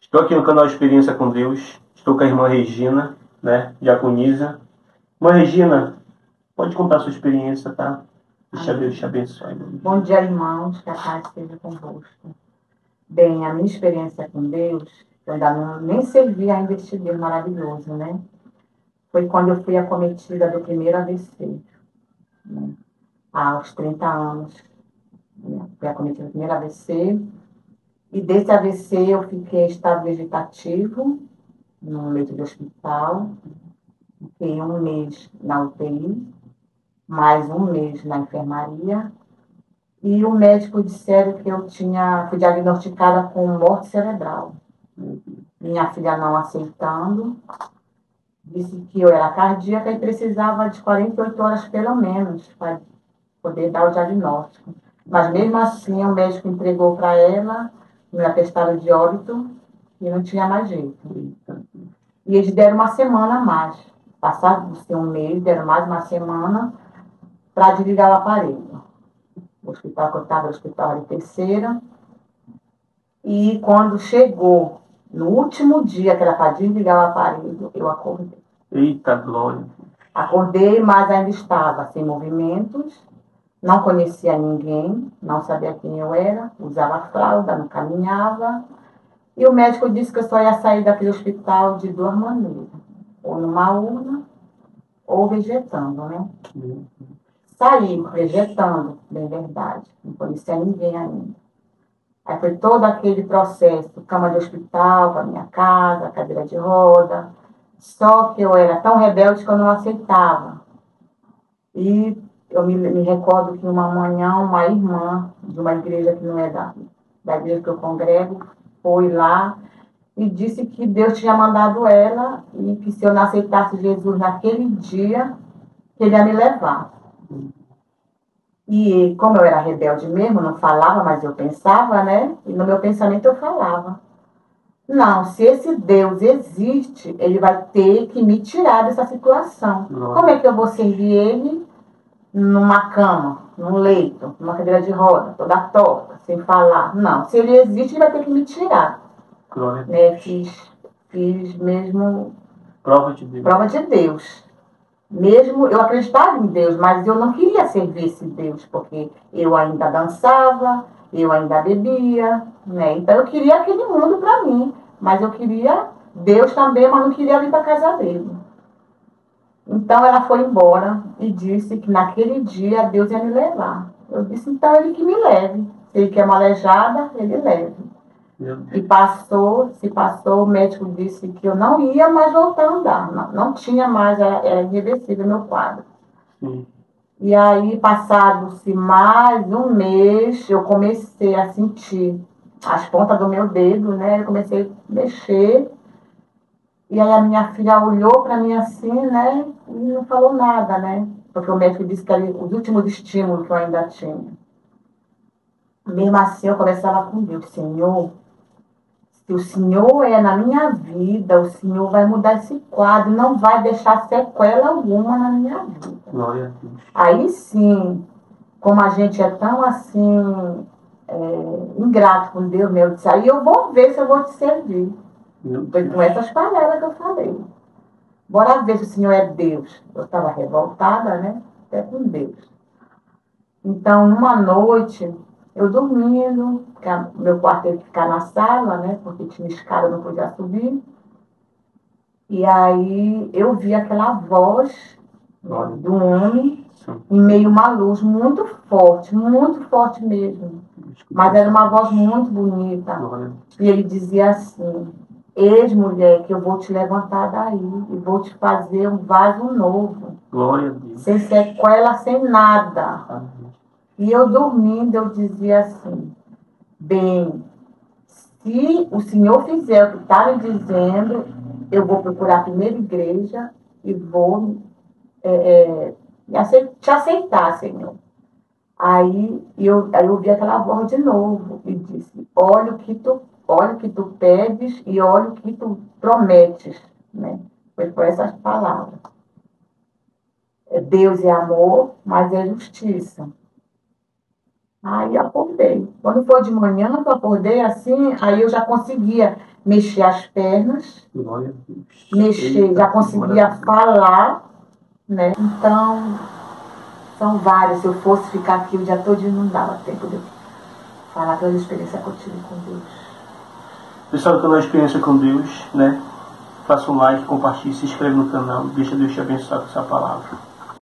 Estou aqui no canal Experiência com Deus. Estou com a irmã Regina, né? Diaconisa. Irmã Regina, pode contar a sua experiência, tá? Deixa Deus te abençoe. Bom dia, irmãos. Que a paz esteja convosco. Bem, a minha experiência com Deus, eu ainda nem servi ainda este Deus maravilhoso, né? Foi quando eu fui acometida do primeiro AVC, né? Aos 30 anos. Né? Fui acometida do primeiro AVC. E desse AVC eu fiquei em estado vegetativo, no leito de hospital. Fiquei 1 mês na UTI, mais 1 mês na enfermaria. E o médico disseram que eu fui diagnosticada com morte cerebral. Minha filha não aceitando, disse que eu era cardíaca e precisava de 48 horas pelo menos para poder dar o diagnóstico. Mas mesmo assim o médico entregou para ela meu atestado de óbito e não tinha mais jeito. E eles deram uma semana a mais. Passado de ser 1 mês, deram mais uma semana para desligar o aparelho. O hospital que eu estava, o hospital era terceira. E quando chegou, no último dia que era para desligar o aparelho, eu acordei. Eita glória! Acordei, mas ainda estava sem movimentos, não conhecia ninguém, não sabia quem eu era, usava fralda, não caminhava. E o médico disse que eu só ia sair daquele hospital de 2 maneiras, ou numa urna, ou vegetando, né? Saí vegetando, bem verdade, não conhecia ninguém ainda. Aí foi todo aquele processo, cama de hospital para minha casa, cadeira de roda. Só que eu era tão rebelde que eu não aceitava. E eu me recordo que uma manhã, uma irmã de uma igreja que não é da igreja que eu congrego, foi lá e disse que Deus tinha mandado ela e que se eu não aceitasse Jesus naquele dia, que ele ia me levar. E como eu era rebelde mesmo, não falava, mas eu pensava, né? E no meu pensamento eu falava. Não, se esse Deus existe, ele vai ter que me tirar dessa situação. Como é que eu vou servir ele numa cama, num leito, numa cadeira de roda, toda torta, sem falar? Não, se ele existe, ele vai ter que me tirar. Né? Fiz mesmo Prova de Deus. Prova de Deus. Mesmo eu acreditava em Deus, mas eu não queria servir esse Deus, porque eu ainda dançava, eu ainda bebia, né? Então eu queria aquele mundo para mim, mas eu queria Deus também, mas não queria vir para casa dele. Então ela foi embora e disse que naquele dia Deus ia me levar. Eu disse, então ele que me leve. Se ele quer uma aleijada, ele leve. E se passou, o médico disse que eu não ia mais voltar a andar. Não tinha mais, era irreversível o meu quadro. E aí, passado-se mais 1 mês, eu comecei a sentir as pontas do meu dedo, né? Eu comecei a mexer. E aí a minha filha olhou para mim assim, né? E não falou nada, né? Porque o médico disse que eram os últimos estímulos que eu ainda tinha. Mesmo assim, eu conversava com Deus, Senhor. Se o Senhor é na minha vida, o Senhor vai mudar esse quadro, não vai deixar sequela alguma na minha vida. Glória a Deus. Aí sim, como a gente é tão assim, ingrato com Deus, meu, eu disse, aí eu vou ver se eu vou te servir. Foi com essas palavras que eu falei. Bora ver se o Senhor é Deus. Eu estava revoltada, né? Até com Deus. Então, numa noite, eu dormindo, meu quarto teve que ficar na sala, né? Porque tinha escada, eu não podia subir. E aí eu vi aquela voz, né, do homem em meio a uma luz muito forte mesmo. Mas era uma voz muito bonita. E ele dizia assim, ex-mulher, que eu vou te levantar daí e vou te fazer um vaso novo. Glória a Deus. Sem sequela, sem nada. Amém. E eu dormindo, eu dizia assim, bem, se o Senhor fizer o que está me dizendo, eu vou procurar a primeira igreja e vou te aceitar, Senhor. Aí eu ouvi aquela voz de novo e disse, olha o que tu pedes e olha o que tu prometes. Né? Foi por essas palavras. Deus é amor, mas é justiça. Aí acordei. Quando foi de manhã que eu acordei assim, aí eu já conseguia mexer as pernas, Glória a Deus. mexer, Eita, já conseguia maravilha. falar, né? Então, são vários. Se eu fosse ficar aqui o dia todo, não dava tempo de eu falar das experiências que eu tive com Deus. Pessoal que tem uma experiência com Deus, né? Faça um like, compartilhe, se inscreve no canal. Deixa Deus te abençoar com essa palavra.